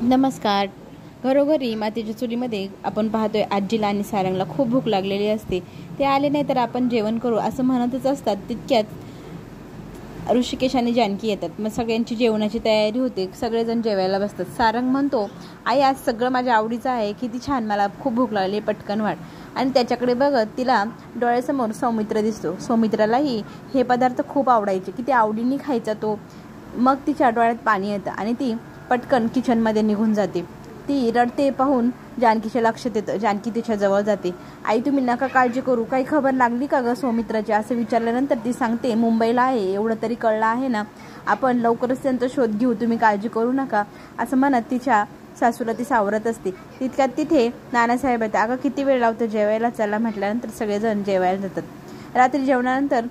नमस्कार. घरोघरी मातीच्या चुलीमध्ये आपण पाहतोय आजीला आणि सारंगला खूप भूक लागलेली असते. ते आले नाही तर आपण जेवण करू असं म्हणतच असतात. तितक्यात ऋषिकेश आणि जानकी येतात. मग सगळ्यांची जेवणाची तयारी होते. सगळेजण जेवायला बसतात. सारंग म्हणतो, आई आज सगळं माझ्या आवडीचं आहे, किती छान, मला खूप भूक लागली, पटकन वाढ. आणि त्याच्याकडे बघत तिला डोळ्यासमोर सौमित्र दिसतो. सौमित्रालाही हे पदार्थ खूप आवडायचे, किती आवडीने खायचा तो. मग तिच्या डोळ्यात पाणी येतं आणि ती पटकन किचनमध्ये निघून जाते. ती रडते पाहून जानकीच्या लक्षात येतं. जानकी तिच्या जवळ जाते. आई तुम्ही नका काळजी करू, काही खबर लागली का ग सौमित्राची असं विचारल्यानंतर ती सांगते, मुंबईला आहे, एवढं तरी कळलं आहे ना, आपण लवकरच त्यांचा शोध घेऊ, तुम्ही काळजी करू नका असं म्हणत तिच्या सासूला ती सावरत असते. तितक्यात तिथे नानासाहेब येतात. अगं किती वेळ लावतं जेवायला, चला म्हटल्यानंतर सगळेजण जेवायला जातात. रात्री जेवणानंतर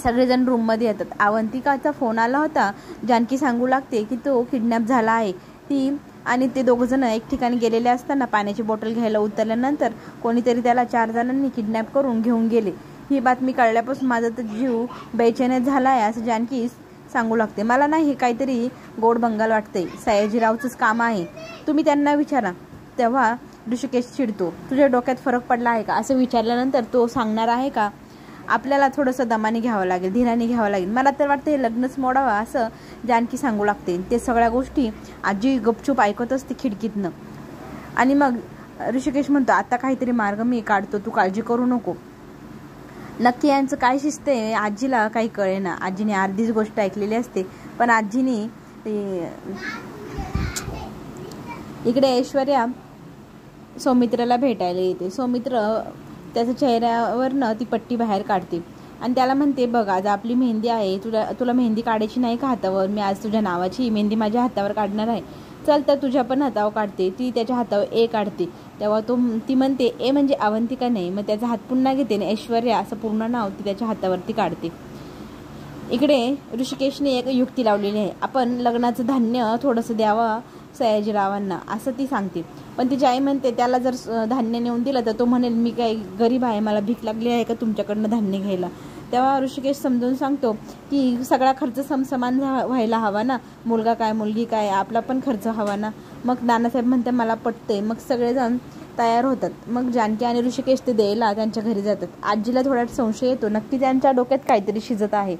सगळेजण रूममध्ये येतात. अवंतिकाचा फोन आला होता. जानकी सांगू लागते की तो किडनॅप झाला आहे. ती आणि ते दोघंजण एक ठिकाणी गेलेले असताना पाण्याची बॉटल घ्यायला उतरल्यानंतर कोणीतरी त्याला 4 जणांनी किडनॅप करून घेऊन गेले. ही बातमी कळल्यापासून माझा तर जीव बेचैन झाला आहे असं जानकी सांगू लागते. मला नाही, हे काहीतरी गोड बंगाल वाटते, सयाजीरावचंच काम आहे, तुम्ही त्यांना विचारा. तेव्हा ऋषिकेश चिडतो, तुझ्या डोक्यात फरक पडला आहे का असं विचारल्यानंतर तो सांगणार आहे का, आपल्याला थोडंसं दमाने घ्यावं लागेल, धीराने घ्यावं लागेल, मला तर वाटतं हे लग्नच मोडावं असं जानकी सांगू लागते. ते सगळ्या गोष्टी आजी गपचूप ऐकत असते खिडकीतनं. आणि मग ऋषिकेश म्हणतो, आता काहीतरी मार्ग मी काढतो, तू काळजी करू नको. नक्की यांचं काय शिस्त आहे आजीला काही कळेना. आजीने अर्धीच गोष्ट ऐकलेली असते. पण आजीने इकडे ऐश्वर्या सौमित्राला भेटायला येते. सौमित्र त्याच्या चेहऱ्यावरनं ती पट्टी बाहेर काढते आणि त्याला म्हणते, बघ आज आपली मेहंदी आहे, तुला मेहंदी काढायची नाही का हातावर, मी आज तुझ्या नावाची मेहंदी माझ्या हातावर काढणार आहे, चल तर तुझ्या पण हातावर काढते. ती त्याच्या हातावर ए काढते. तेव्हा ती म्हणते ए म्हणजे अवंतिका नाही. मग त्याचा हात पुन्हा घेते आणि ऐश्वर्या असं पूर्ण नाव ती त्याच्या हातावरती काढते. इकडे ऋषिकेशने एक युक्ती लावलेली आहे, आपण लग्नाचं धान्य थोडंसं द्यावं सयाजीरावांना असं ती सांगते. पण तिची आई म्हणते, त्याला जर धान्य नेऊन दिलं तर तो म्हणेल मी काही गरीब आहे, मला भीक लागली आहे का तुमच्याकडनं धान्य घ्यायला. तेव्हा ऋषिकेश समजून सांगतो की सगळा खर्च समसमान व्हायला हवा ना, मुलगा काय मुलगी काय, आपला पण खर्च हवा ना. मग नानासाहेब म्हणते मला पटते. मग सगळेजण तयार होतात. मग जानकी आणि ऋषिकेश ते द्यायला त्यांच्या घरी जातात. आजीला थोडा संशय येतो, नक्की त्यांच्या डोक्यात काहीतरी शिजत आहे.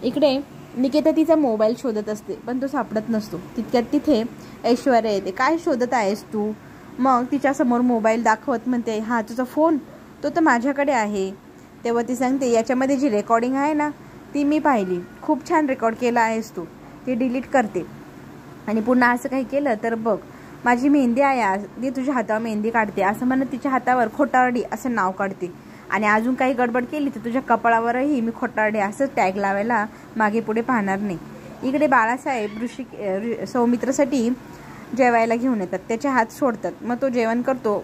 इकडे निकिता तिचा मोबाईल शोधत असते पण तो सापडत नसतो. तितक्यात तिथे ऐश्वर्या येते. काय शोधत आहेस तू. मग तिच्यासमोर मोबाईल दाखवत म्हणते, हा तुझा फोन, तो तर माझ्याकडे आहे. तेव्हा ती सांगते, याच्यामध्ये जी रेकॉर्डिंग आहे ना ती मी पाहिली, खूप छान रेकॉर्ड केला आहेस तू, ती डिलीट करते आणि पुन्हा असं काही केलं तर बघ, माझी मेहंदी आहे आज, ती तुझ्या हातावर मेहंदी काढते असं म्हणत तिच्या हातावर खोटारडी असं नाव काढते. आणि अजून काही गडबड केली तर तुझ्या कपाळावरही मी खोटारडे असं टॅग लावायला मागे पुढे पाहणार नाही. इकडे बाळासाहेब सौमित्रासाठी जेवायला घेऊन येतात. त्याचे हात सोडतात. मग तो जेवण करतो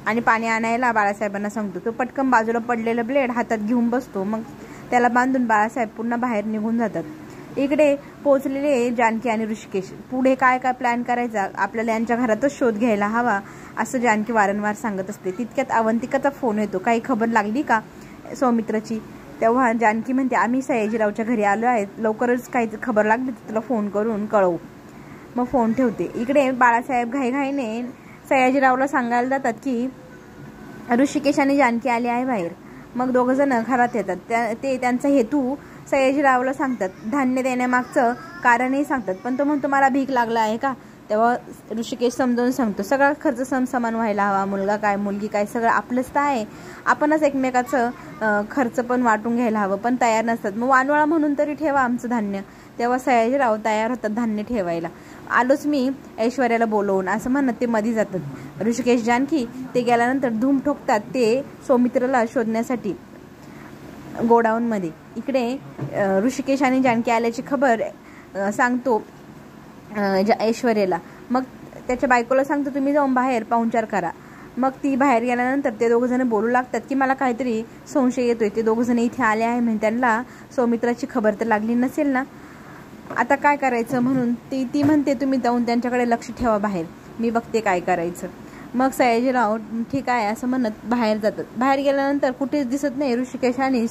आणि पाणी आणायला बाळासाहेबांना सांगतो. तो पटकन बाजूला पडलेलं ब्लेड हातात घेऊन बसतो. मग त्याला बांधून बाळासाहेब पुन्हा बाहेर निघून जातात. इकडे पोचलेले जानकी आणि ऋषिकेश, पुढे काय काय प्लॅन करायचा, आपल्याला यांच्या घरातच शोध घ्यायला हवा असं जानकी वारंवार सांगत असते. तितक्यात अवंतिकाचा फोन येतो. काही खबर लागली का सौमित्राची. तेव्हा जानकी म्हणते, आम्ही सयाजीरावच्या घरी आलो आहे, लवकरच काही खबर लागली तर तुला फोन करून कळवू. मग फोन ठेवते. इकडे बाळासाहेब घाईघाईने सयाजीरावला सांगायला जातात की ऋषिकेश आणि जानकी आले आहे बाहेर. मग दोघंजण घरात येतात. ते त्यांचा हेतू सयाजीरावला सांगतात. धान्य देण्यामागचं कारणही सांगतात. पण तो म्हणतो, मला भीक लागला आहे का. तेव्हा ऋषिकेश समजावून सांगतो, सगळा खर्च समसमान व्हायला हवा, मुलगा काय मुलगी काय सगळं आपलंच तर आहे, आपणच एकमेकाचं खर्च पण वाटून घ्यायला हवं. पण तयार नसतात. मग वानवळा म्हणून तरी ठेवा आमचं धान्य. तेव्हा सयाजीराव तयार होतात धान्य ठेवायला. आलोच मी ऐश्वर्याला बोलवून असं म्हणत ते मध्ये जातात. ऋषिकेश जानकी ते गेल्यानंतर धूम ठोकतात ते सौमित्राला शोधण्यासाठी गोडाऊनमध्ये. इकडे ऋषिकेश आणि जानकी आल्याची खबर सांगतो ऐश्वर्याला. मग त्याच्या बायकोला सांगतो, तुम्ही जाऊन बाहेर पाहुणचार करा. मग ती बाहेर गेल्यानंतर ते दोघंजण बोलू लागतात की मला काहीतरी संशय येतोय, ते दोघंजण इथे आले आहे म्हणजे त्यांना सौमित्राची खबर तर लागली नसेल ना, आता काय करायचं. म्हणून ती म्हणते, तुम्ही जाऊन त्यांच्याकडे लक्ष ठेवा बाहेर, मी बघते काय करायचं. मग सयाजीराव ठीक आहे असं म्हणत बाहेर जातात. बाहेर गेल्यानंतर कुठेच दिसत नाही ऋषिकेश आणि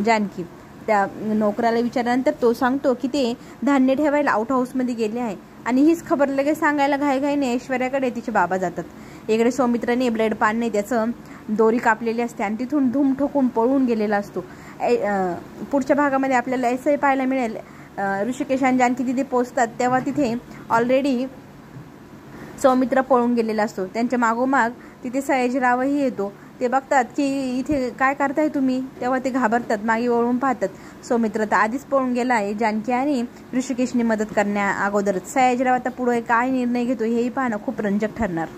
जानकी. त्या नोकराला विचारल्यानंतर तो सांगतो की ते धान्य ठेवायला आउट हाऊसमध्ये गेले आहे. आणि हीच खबर लगेच सांगायला घाईघाईने ऐश्वर्याकडे तिचे बाबा जातात. इकडे सौमित्रने ब्लेड पानने त्याचं दोरी कापलेली असते आणि तिथून धूम ठोकून पळून गेलेला असतो. पुढच्या भागामध्ये आपल्याला असंही पाहायला मिळेल, ऋषिकेश आणि जानकी तिथे पोहोचतात तेव्हा तिथे ऑलरेडी सौमित्र पळून गेलेला असतो. त्यांच्या मागोमाग तिथे सयाजीरावही येतो. ते बघतात की इथे काय करताय तुम्ही, तेव्हा ते घाबरतात, मागे वळून पाहतात. सौमित्र तर आधीच पळून गेला आहे. जानकी आणि ऋषिकेशने मदत करण्या अगोदरच. सयाजीराव आता पुढे काय निर्णय घेतो हेही पाहणं खूप रंजक ठरणार.